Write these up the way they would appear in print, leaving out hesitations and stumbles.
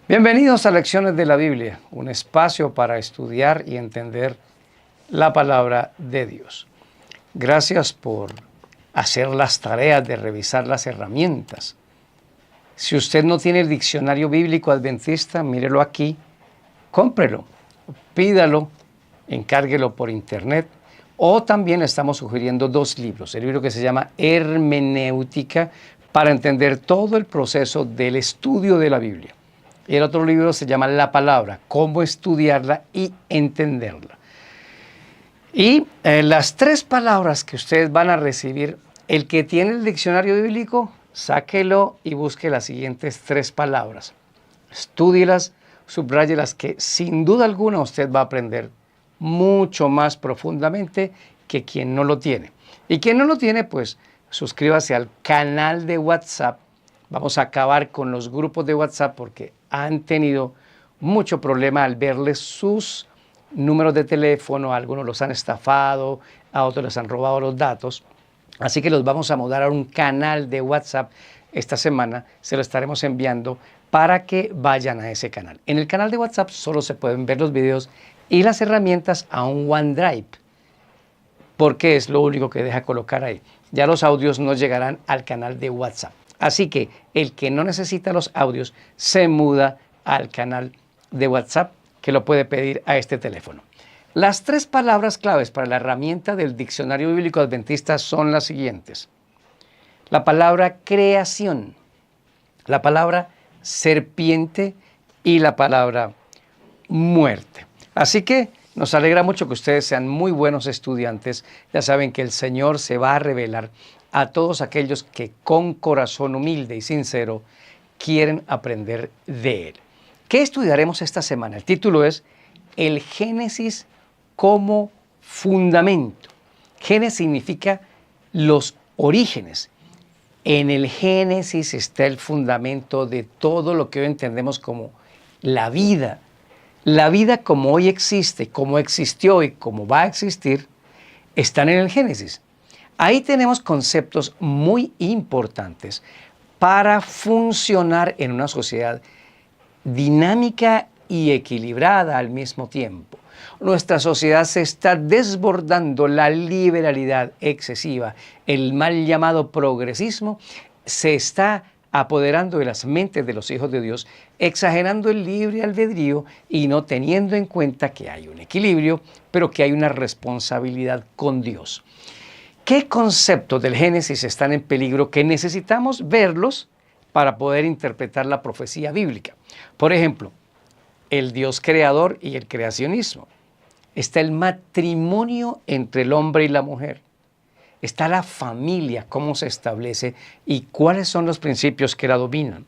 Bienvenidos a Lecciones de la Biblia, un espacio para estudiar y entender la palabra de Dios. Gracias por hacer las tareas de revisar las herramientas. Si usted no tiene el diccionario bíblico adventista, mírelo aquí, cómprelo, pídalo, encárguelo por internet. O también estamos sugiriendo dos libros. El libro que se llama Hermenéutica, para entender todo el proceso del estudio de la Biblia. Y el otro libro se llama La Palabra, cómo estudiarla y entenderla. Y las tres palabras que ustedes van a recibir, el que tiene el diccionario bíblico, sáquelo y busque las siguientes tres palabras. Estúdielas, subrayelas, que sin duda alguna usted va a aprender mucho más profundamente que quien no lo tiene. Y quien no lo tiene, pues suscríbase al canal de WhatsApp. Vamos a acabar con los grupos de WhatsApp porque han tenido mucho problema al verles sus números de teléfono. A algunos los han estafado, a otros les han robado los datos. Así que los vamos a mudar a un canal de WhatsApp esta semana. Se lo estaremos enviando para que vayan a ese canal. En el canal de WhatsApp solo se pueden ver los videos y las herramientas a un OneDrive, porque es lo único que deja colocar ahí. Ya los audios no llegarán al canal de WhatsApp. Así que el que no necesita los audios se muda al canal de WhatsApp, que lo puede pedir a este teléfono. Las tres palabras claves para la herramienta del Diccionario Bíblico Adventista son las siguientes. La palabra creación, la palabra serpiente y la palabra muerte. Así que nos alegra mucho que ustedes sean muy buenos estudiantes. Ya saben que el Señor se va a revelar a todos aquellos que con corazón humilde y sincero quieren aprender de Él. ¿Qué estudiaremos esta semana? El título es El Génesis como fundamento. Génesis significa los orígenes. En el Génesis está el fundamento de todo lo que hoy entendemos como la vida. La vida como hoy existe, como existió y como va a existir, están en el Génesis. Ahí tenemos conceptos muy importantes para funcionar en una sociedad dinámica y equilibrada al mismo tiempo. Nuestra sociedad se está desbordando, la liberalidad excesiva, el mal llamado progresismo, se está apoderando de las mentes de los hijos de Dios, exagerando el libre albedrío y no teniendo en cuenta que hay un equilibrio, pero que hay una responsabilidad con Dios. ¿Qué conceptos del Génesis están en peligro que necesitamos verlos para poder interpretar la profecía bíblica? Por ejemplo, el Dios creador y el creacionismo. Está el matrimonio entre el hombre y la mujer. Está la familia, cómo se establece y cuáles son los principios que la dominan.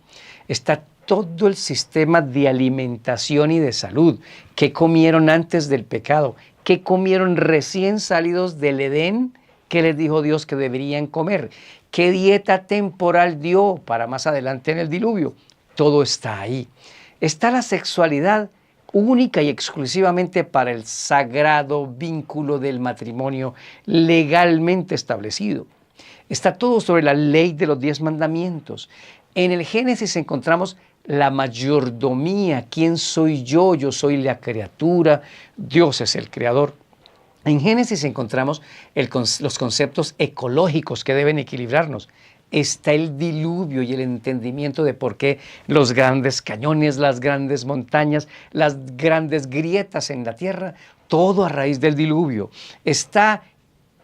Está todo el sistema de alimentación y de salud. ¿Qué comieron antes del pecado? ¿Qué comieron recién salidos del Edén? ¿Qué les dijo Dios que deberían comer? ¿Qué dieta temporal dio para más adelante en el diluvio? Todo está ahí. Está la sexualidad única y exclusivamente para el sagrado vínculo del matrimonio legalmente establecido. Está todo sobre la ley de los 10 mandamientos. En el Génesis encontramos la mayordomía. ¿Quién soy yo? Yo soy la criatura. Dios es el creador. En Génesis encontramos los conceptos ecológicos que deben equilibrarnos. Está el diluvio y el entendimiento de por qué los grandes cañones, las grandes montañas, las grandes grietas en la tierra, todo a raíz del diluvio. Está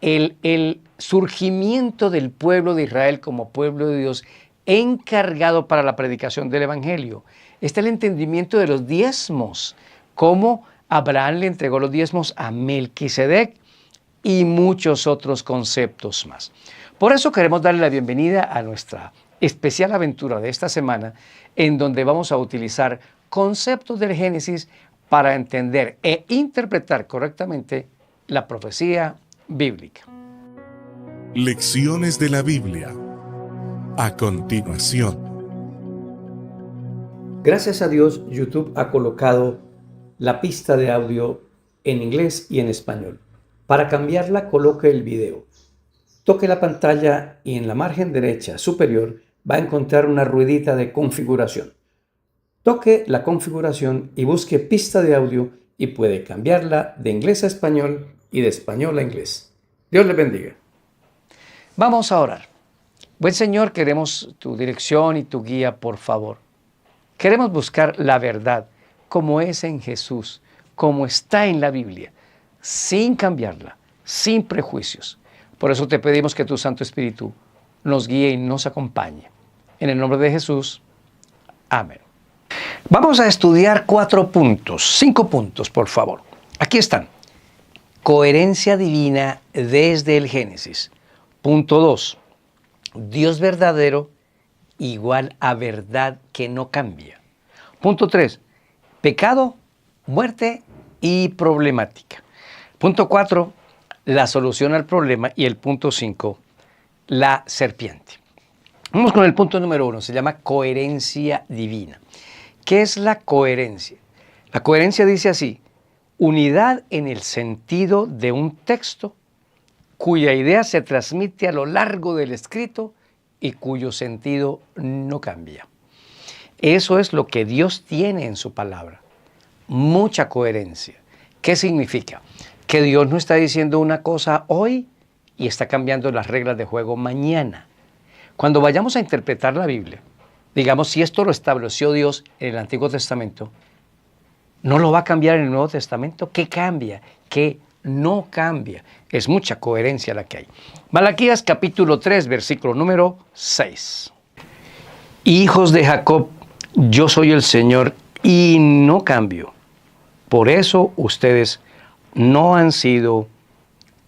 el surgimiento del pueblo de Israel como pueblo de Dios encargado para la predicación del Evangelio. Está el entendimiento de los diezmos, cómo Abraham le entregó los diezmos a Melquisedec y muchos otros conceptos más. Por eso queremos darle la bienvenida a nuestra especial aventura de esta semana, en donde vamos a utilizar conceptos del Génesis para entender e interpretar correctamente la profecía bíblica. Lecciones de la Biblia. A continuación. Gracias a Dios, YouTube ha colocado la pista de audio en inglés y en español. Para cambiarla, coloque el video. Toque la pantalla y en la margen derecha superior va a encontrar una ruedita de configuración. Toque la configuración y busque pista de audio y puede cambiarla de inglés a español y de español a inglés. Dios le bendiga. Vamos a orar. Buen Señor, queremos tu dirección y tu guía, por favor. Queremos buscar la verdad como es en Jesús, como está en la Biblia, sin cambiarla, sin prejuicios. Por eso te pedimos que tu Santo Espíritu nos guíe y nos acompañe. En el nombre de Jesús, amén. Vamos a estudiar 5 puntos, por favor. Aquí están. Coherencia divina desde el Génesis. Punto 2. Dios verdadero igual a verdad que no cambia. Punto 3. Pecado, muerte y problemática. Punto 4. La solución al problema. Y el punto 5. La serpiente. Vamos con el punto número 1. Se llama coherencia divina. ¿Qué es la coherencia? La coherencia dice así: unidad en el sentido de un texto cuya idea se transmite a lo largo del escrito y cuyo sentido no cambia. Eso es lo que Dios tiene en su palabra. Mucha coherencia. ¿Qué significa? Que Dios no está diciendo una cosa hoy y está cambiando las reglas de juego mañana. Cuando vayamos a interpretar la Biblia, digamos, si esto lo estableció Dios en el Antiguo Testamento, ¿no lo va a cambiar en el Nuevo Testamento? ¿Qué cambia? ¿Qué no cambia? Es mucha coherencia la que hay. Malaquías capítulo 3, versículo número 6. Hijos de Jacob, yo soy el Señor y no cambio. Por eso ustedes no han sido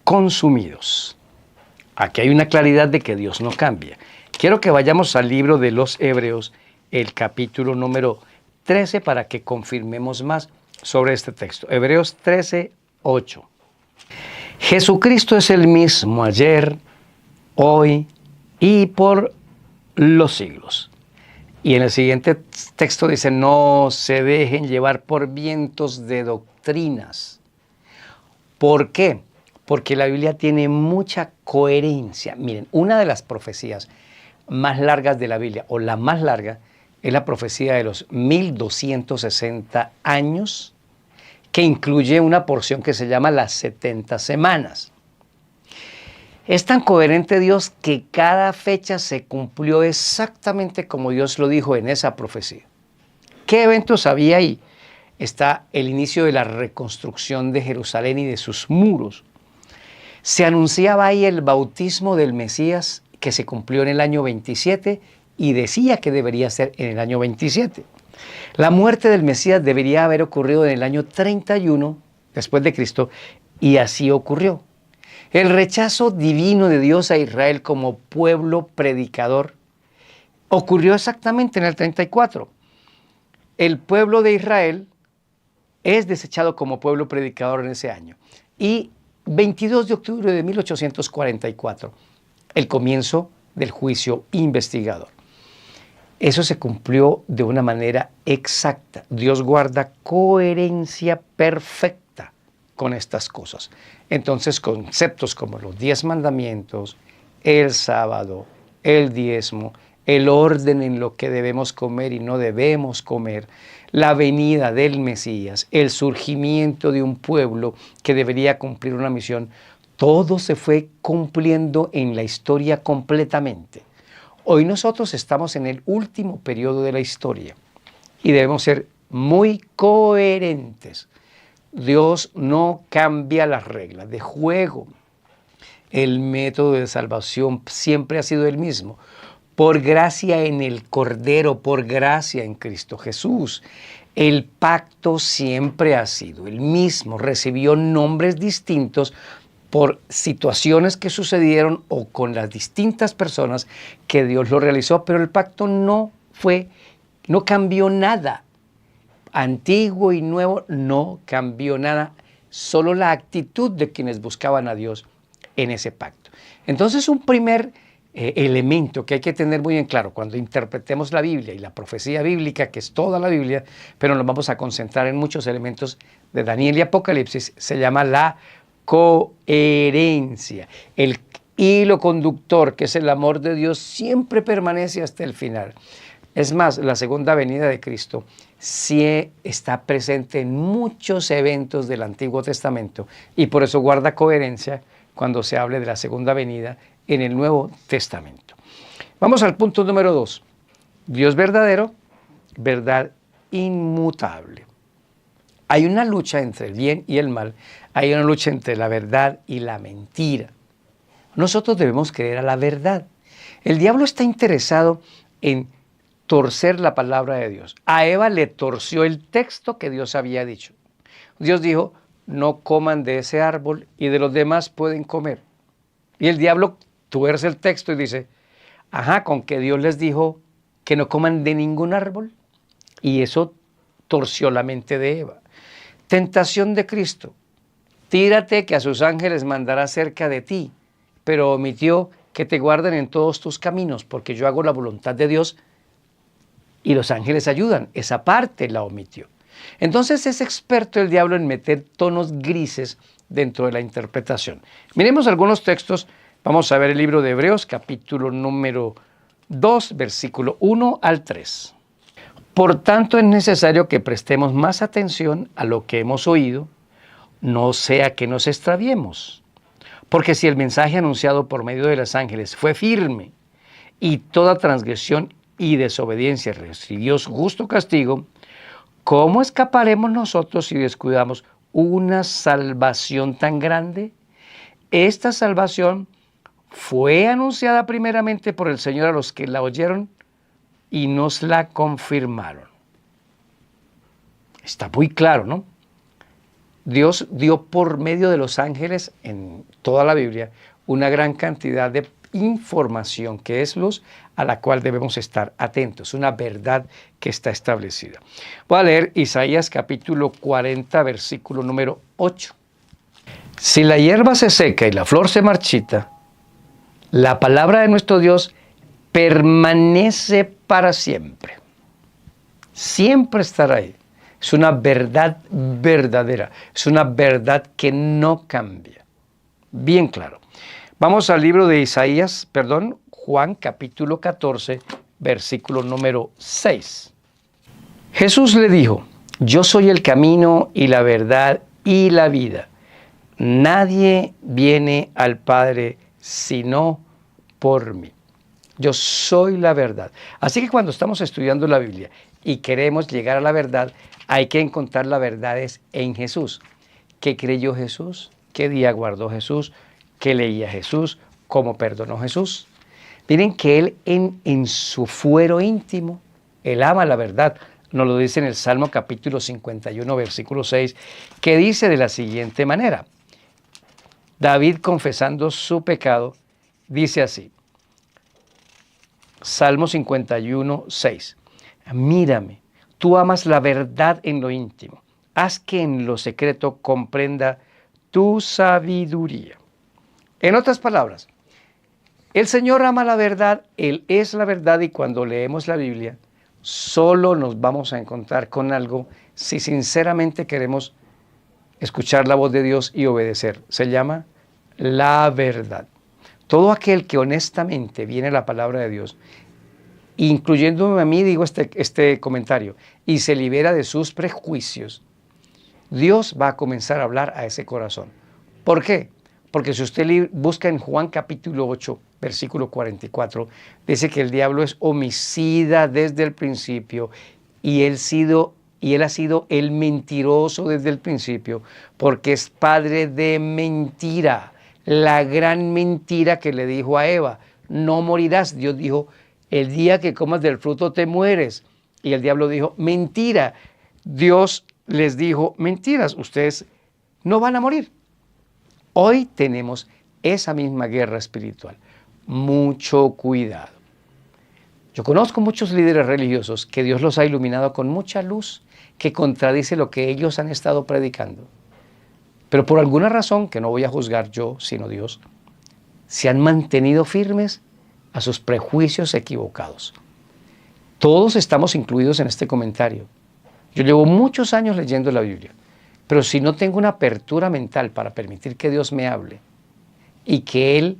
consumidos. Aquí hay una claridad de que Dios no cambia. Quiero que vayamos al libro de los Hebreos, el capítulo número 13, para que confirmemos más sobre este texto. Hebreos 13, 8. Jesucristo es el mismo ayer, hoy y por los siglos. Y en el siguiente texto dice: no se dejen llevar por vientos de doctrinas. ¿Por qué? Porque la Biblia tiene mucha coherencia. Miren, una de las profecías más largas de la Biblia, o la más larga, es la profecía de los 1260 años, que incluye una porción que se llama las 70 semanas. Es tan coherente Dios que cada fecha se cumplió exactamente como Dios lo dijo en esa profecía. ¿Qué eventos había ahí? Está el inicio de la reconstrucción de Jerusalén y de sus muros. Se anunciaba ahí el bautismo del Mesías, que se cumplió en el año 27 y decía que debería ser en el año 27. La muerte del Mesías debería haber ocurrido en el año 31 después de Cristo, y así ocurrió. El rechazo divino de Dios a Israel como pueblo predicador ocurrió exactamente en el 34. El pueblo de Israel es desechado como pueblo predicador en ese año. Y 22 de octubre de 1844, el comienzo del juicio investigador. Eso se cumplió de una manera exacta. Dios guarda coherencia perfecta con estas cosas. Entonces, conceptos como los 10 mandamientos, el sábado, el diezmo, el orden en lo que debemos comer y no debemos comer, la venida del Mesías, el surgimiento de un pueblo que debería cumplir una misión, todo se fue cumpliendo en la historia completamente. Hoy nosotros estamos en el último periodo de la historia y debemos ser muy coherentes. Dios no cambia las reglas de juego. El método de salvación siempre ha sido el mismo. Por gracia en el Cordero, por gracia en Cristo Jesús. El pacto siempre ha sido el mismo. Recibió nombres distintos por situaciones que sucedieron o con las distintas personas que Dios lo realizó, pero el pacto no cambió nada. Antiguo y nuevo no cambió nada, solo la actitud de quienes buscaban a Dios en ese pacto. Entonces, un primer elemento que hay que tener muy en claro cuando interpretemos la Biblia y la profecía bíblica, que es toda la Biblia, pero nos vamos a concentrar en muchos elementos de Daniel y Apocalipsis, se llama la coherencia. El hilo conductor, que es el amor de Dios, siempre permanece hasta el final. Es más, la segunda venida de Cristo sí está presente en muchos eventos del Antiguo Testamento y por eso guarda coherencia cuando se hable de la segunda venida en el Nuevo Testamento. Vamos al punto número 2. Dios verdadero, verdad inmutable. Hay una lucha entre el bien y el mal, hay una lucha entre la verdad y la mentira. Nosotros debemos creer a la verdad. El diablo está interesado en torcer la palabra de Dios. A Eva le torció el texto que Dios había dicho. Dios dijo, no coman de ese árbol y de los demás pueden comer. Y el diablo tuerce el texto y dice, con que Dios les dijo que no coman de ningún árbol. Y eso torció la mente de Eva. Tentación de Cristo. Tírate que a sus ángeles mandará cerca de ti, pero omitió que te guarden en todos tus caminos, porque yo hago la voluntad de Dios y los ángeles ayudan. Esa parte la omitió. Entonces es experto el diablo en meter tonos grises dentro de la interpretación. Miremos algunos textos. Vamos a ver el libro de Hebreos, capítulo número 2, versículo 1 al 3. Por tanto, es necesario que prestemos más atención a lo que hemos oído, no sea que nos extraviemos. Porque si el mensaje anunciado por medio de los ángeles fue firme y toda transgresión y desobediencia recibió su justo castigo, ¿cómo escaparemos nosotros si descuidamos una salvación tan grande? Esta salvación fue anunciada primeramente por el Señor a los que la oyeron y nos la confirmaron. Está muy claro, ¿no? Dios dio por medio de los ángeles en toda la Biblia una gran cantidad de información que es luz a la cual debemos estar atentos, una verdad que está establecida. Voy a leer Isaías capítulo 40, versículo número 8. Si la hierba se seca y la flor se marchita, la palabra de nuestro Dios permanece para siempre. Siempre estará ahí. Es una verdad verdadera, es una verdad que no cambia. Bien claro. Vamos al libro de Juan capítulo 14, versículo número 6. Jesús le dijo, yo soy el camino y la verdad y la vida. Nadie viene al Padre sino por mí. Yo soy la verdad. Así que cuando estamos estudiando la Biblia y queremos llegar a la verdad, hay que encontrar las verdades en Jesús. ¿Qué creyó Jesús? ¿Qué día guardó Jesús? ¿Qué leía Jesús? ¿Cómo perdonó Jesús? Miren que Él en su fuero íntimo, Él ama la verdad. Nos lo dice en el Salmo capítulo 51, versículo 6, que dice de la siguiente manera. David, confesando su pecado, dice así. Salmo 51, 6. Mírame, tú amas la verdad en lo íntimo. Haz que en lo secreto comprenda tu sabiduría. En otras palabras, el Señor ama la verdad, Él es la verdad y cuando leemos la Biblia, solo nos vamos a encontrar con algo si sinceramente queremos escuchar la voz de Dios y obedecer. Se llama la verdad. Todo aquel que honestamente viene a la palabra de Dios, incluyéndome a mí, digo este comentario, y se libera de sus prejuicios, Dios va a comenzar a hablar a ese corazón. ¿Por qué? Porque si usted busca en Juan capítulo 8, versículo 44, dice que el diablo es homicida desde el principio y él ha sido el mentiroso desde el principio porque es padre de mentira. La gran mentira que le dijo a Eva, no morirás. Dios dijo, el día que comas del fruto te mueres. Y el diablo dijo, mentira. Dios les dijo, mentiras, ustedes no van a morir. Hoy tenemos esa misma guerra espiritual. Mucho cuidado. Yo conozco muchos líderes religiosos que Dios los ha iluminado con mucha luz que contradice lo que ellos han estado predicando. Pero por alguna razón, que no voy a juzgar yo, sino Dios, se han mantenido firmes a sus prejuicios equivocados. Todos estamos incluidos en este comentario. Yo llevo muchos años leyendo la Biblia, pero si no tengo una apertura mental para permitir que Dios me hable y que Él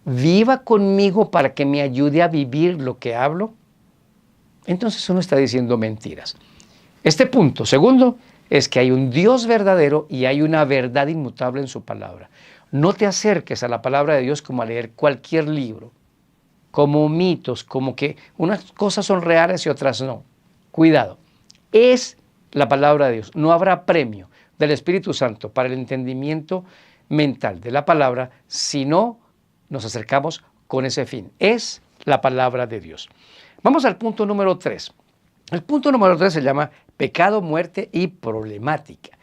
viva conmigo para que me ayude a vivir lo que hablo, entonces uno está diciendo mentiras. Este punto, segundo, es que hay un Dios verdadero y hay una verdad inmutable en su palabra. No te acerques a la palabra de Dios como a leer cualquier libro, como mitos, como que unas cosas son reales y otras no. Cuidado, es la palabra de Dios. No habrá premio del Espíritu Santo para el entendimiento mental de la palabra si no nos acercamos con ese fin. Es la palabra de Dios. Vamos al punto número 3. El punto número 3 se llama pecado, muerte y problemática.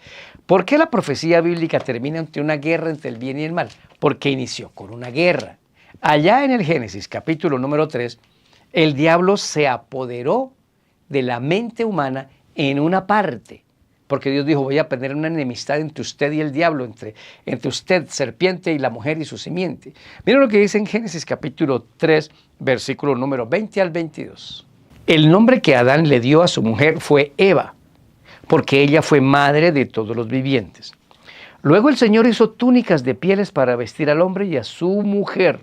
¿Por qué la profecía bíblica termina ante una guerra entre el bien y el mal? Porque inició con una guerra. Allá en el Génesis, capítulo número 3, el diablo se apoderó de la mente humana en una parte. Porque Dios dijo, voy a poner una enemistad entre usted y el diablo, entre usted, serpiente, y la mujer y su simiente. Miren lo que dice en Génesis capítulo 3, versículo número 20 al 22. El nombre que Adán le dio a su mujer fue Eva, porque ella fue madre de todos los vivientes. Luego el Señor hizo túnicas de pieles para vestir al hombre y a su mujer.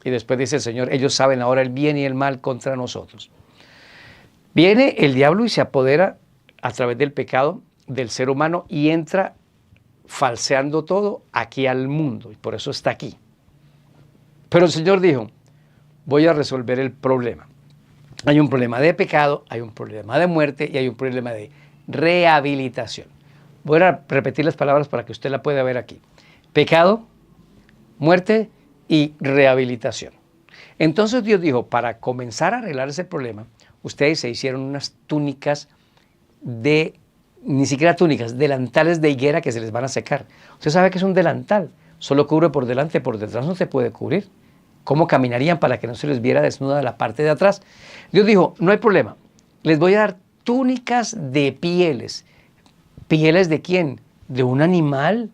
Y después dice el Señor, ellos saben ahora el bien y el mal contra nosotros. Viene el diablo y se apodera a través del pecado del ser humano y entra falseando todo aquí al mundo. Y por eso está aquí. Pero el Señor dijo, voy a resolver el problema. Hay un problema de pecado, hay un problema de muerte y hay un problema de rehabilitación. Voy a repetir las palabras para que usted la pueda ver aquí. Pecado, muerte y rehabilitación. Entonces Dios dijo, para comenzar a arreglar ese problema, ustedes se hicieron unas túnicas ni siquiera túnicas, delantales de higuera que se les van a secar. Usted sabe que es un delantal, solo cubre por delante, por detrás no se puede cubrir. ¿Cómo caminarían para que no se les viera desnuda la parte de atrás? Dios dijo, no hay problema, les voy a dar túnicas de pieles. ¿Pieles de quién? ¿De un animal?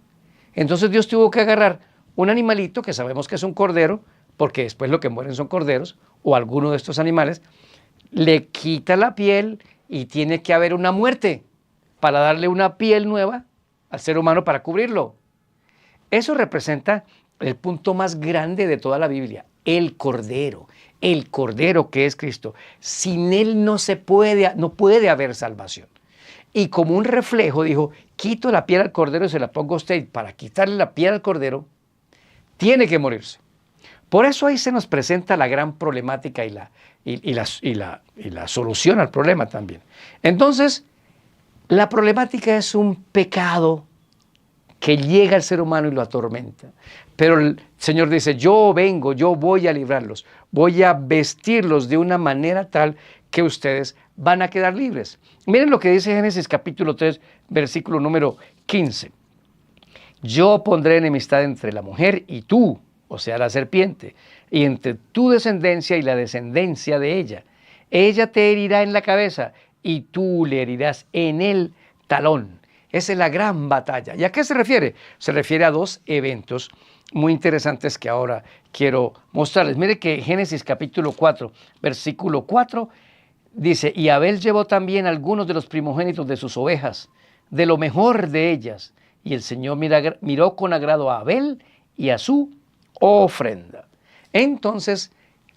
Entonces Dios tuvo que agarrar un animalito, que sabemos que es un cordero, porque después lo que mueren son corderos, o alguno de estos animales, le quita la piel y tiene que haber una muerte para darle una piel nueva al ser humano para cubrirlo. Eso representa el punto más grande de toda la Biblia, el Cordero que es Cristo. Sin Él no puede haber salvación. Y como un reflejo dijo, quito la piel al Cordero y se la pongo a usted. Para quitarle la piel al Cordero, tiene que morirse. Por eso ahí se nos presenta la gran problemática y la solución al problema también. Entonces, la problemática es un pecado que llega al ser humano y lo atormenta. Pero el Señor dice, yo vengo, yo voy a librarlos, voy a vestirlos de una manera tal que ustedes van a quedar libres. Miren lo que dice Génesis capítulo 3, versículo número 15. Yo pondré enemistad entre la mujer y tú, o sea, la serpiente, y entre tu descendencia y la descendencia de ella. Ella te herirá en la cabeza y tú le herirás en el talón. Esa es la gran batalla. ¿Y a qué se refiere? Se refiere a dos eventos muy interesantes que ahora quiero mostrarles. Mire que Génesis capítulo 4, versículo 4, dice, y Abel llevó también algunos de los primogénitos de sus ovejas, de lo mejor de ellas. Y el Señor miró con agrado a Abel y a su ofrenda. Entonces,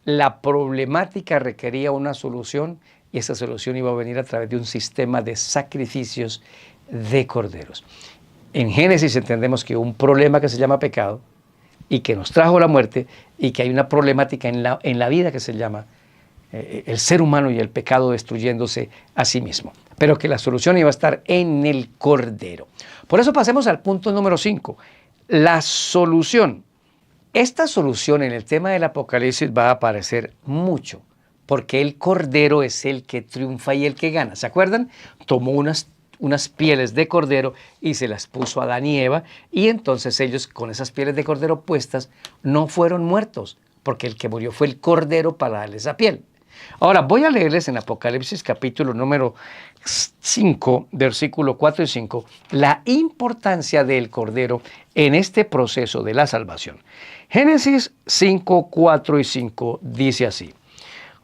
la problemática requería una solución y esa solución iba a venir a través de un sistema de sacrificios de corderos. En Génesis entendemos que hubo un problema que se llama pecado y que nos trajo la muerte y que hay una problemática en la vida que se llama el ser humano y el pecado destruyéndose a sí mismo. Pero que la solución iba a estar en el cordero. Por eso pasemos al punto número 5. La solución. Esta solución en el tema del Apocalipsis va a aparecer mucho, porque el cordero es el que triunfa y el que gana. ¿Se acuerdan? Tomó unas pieles de cordero y se las puso a Adán y Eva, y entonces ellos con esas pieles de cordero puestas no fueron muertos, porque el que murió fue el cordero para darle esa piel. Ahora voy a leerles en Apocalipsis capítulo número 5, versículo 4 y 5, la importancia del cordero en este proceso de la salvación. Génesis 5, 4 y 5 dice así: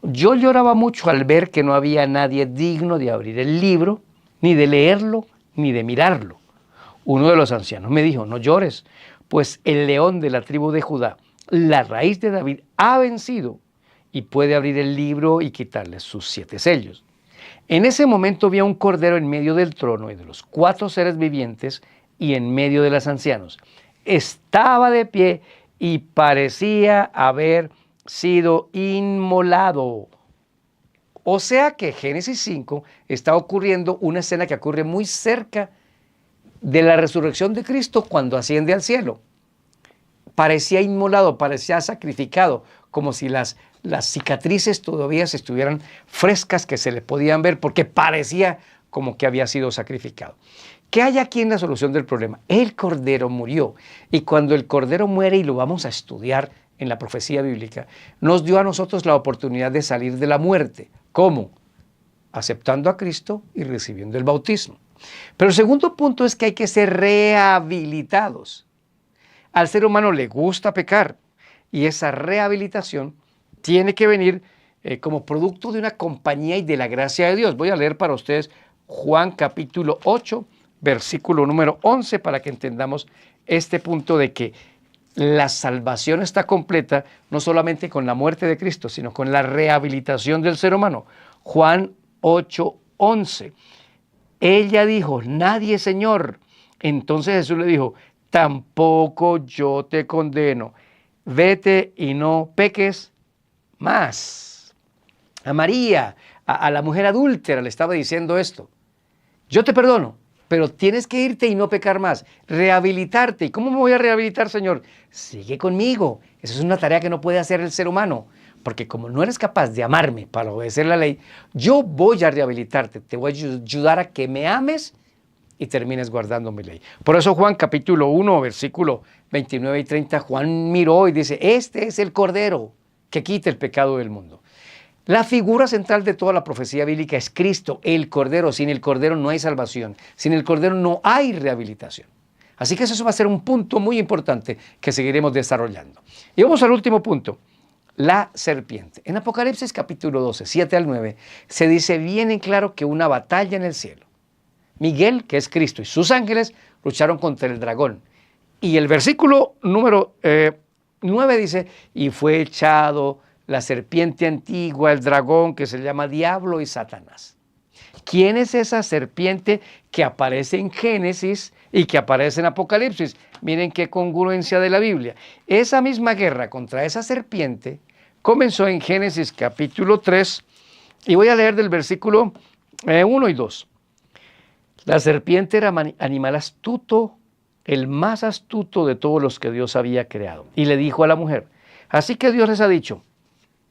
yo lloraba mucho al ver que no había nadie digno de abrir el libro, ni de leerlo, ni de mirarlo. Uno de los ancianos me dijo, no llores, pues el león de la tribu de Judá, la raíz de David, ha vencido y puede abrir el libro y quitarle sus 7 sellos. En ese momento vi a un cordero en medio del trono y de los 4 seres vivientes y en medio de los ancianos. Estaba de pie y parecía haber sido inmolado. O sea que Génesis 5 está ocurriendo una escena que ocurre muy cerca de la resurrección de Cristo cuando asciende al cielo. Parecía inmolado, parecía sacrificado, como si las cicatrices todavía se estuvieran frescas, que se le podían ver, porque parecía como que había sido sacrificado. ¿Qué hay aquí en la solución del problema? El Cordero murió, y cuando el Cordero muere, y lo vamos a estudiar en la profecía bíblica, nos dio a nosotros la oportunidad de salir de la muerte. ¿Cómo? Aceptando a Cristo y recibiendo el bautismo. Pero el segundo punto es que hay que ser rehabilitados. Al ser humano le gusta pecar, y esa rehabilitación tiene que venir como producto de una compañía y de la gracia de Dios. Voy a leer para ustedes Juan capítulo 8, versículo número 11, para que entendamos este punto de que la salvación está completa no solamente con la muerte de Cristo, sino con la rehabilitación del ser humano. Juan 8, 11. Ella dijo: nadie, Señor. Entonces Jesús le dijo: tampoco yo te condeno. Vete y no peques más. A María, a la mujer adúltera, le estaba diciendo esto: yo te perdono, pero tienes que irte y no pecar más, rehabilitarte. ¿Y cómo me voy a rehabilitar, Señor? Sigue conmigo. Esa es una tarea que no puede hacer el ser humano, porque como no eres capaz de amarme para obedecer la ley, yo voy a rehabilitarte, te voy a ayudar a que me ames y termines guardando mi ley. Por eso Juan capítulo 1, versículo 29 y 30, Juan miró y dice: este es el Cordero que quita el pecado del mundo. La figura central de toda la profecía bíblica es Cristo, el Cordero. Sin el Cordero no hay salvación, sin el Cordero no hay rehabilitación. Así que eso va a ser un punto muy importante que seguiremos desarrollando. Y vamos al último punto: la serpiente. En Apocalipsis capítulo 12, 7 al 9, se dice bien en claro que una batalla en el cielo. Miguel, que es Cristo, y sus ángeles lucharon contra el dragón. Y el versículo número 9 dice: y fue echado la serpiente antigua, el dragón, que se llama Diablo y Satanás. ¿Quién es esa serpiente que aparece en Génesis y que aparece en Apocalipsis? Miren qué congruencia de la Biblia. Esa misma guerra contra esa serpiente comenzó en Génesis capítulo 3, y voy a leer del versículo 1 y 2. La serpiente era animal astuto, el más astuto de todos los que Dios había creado. Y le dijo a la mujer: así que Dios les ha dicho,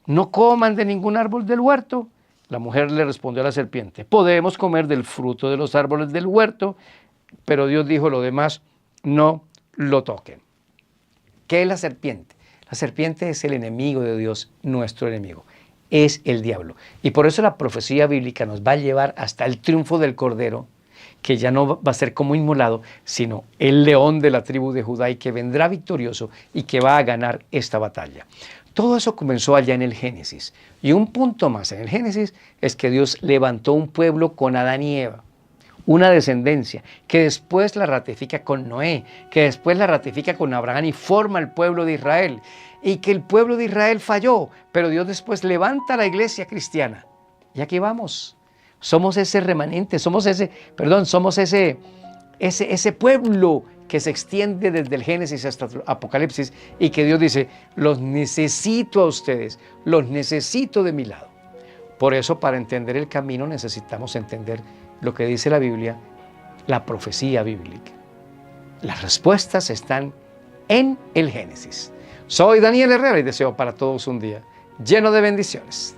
no coman de ningún árbol del huerto. La mujer le respondió a la serpiente: podemos comer del fruto de los árboles del huerto, pero Dios dijo: lo demás no lo toquen. ¿Qué es la serpiente? La serpiente es el enemigo de Dios, nuestro enemigo. Es el diablo. Y por eso la profecía bíblica nos va a llevar hasta el triunfo del Cordero, que ya no va a ser como inmolado, sino el león de la tribu de Judá, y que vendrá victorioso y que va a ganar esta batalla. Todo eso comenzó allá en el Génesis. Y un punto más en el Génesis es que Dios levantó un pueblo con Adán y Eva, una descendencia, que después la ratifica con Noé, que después la ratifica con Abraham y forma el pueblo de Israel. Y que el pueblo de Israel falló, pero Dios después levanta la iglesia cristiana. Y aquí vamos. Somos ese remanente, somos ese pueblo que se extiende desde el Génesis hasta el Apocalipsis, y que Dios dice: los necesito a ustedes, los necesito de mi lado. Por eso, para entender el camino, necesitamos entender lo que dice la Biblia, la profecía bíblica. Las respuestas están en el Génesis. Soy Daniel Herrera y deseo para todos un día lleno de bendiciones.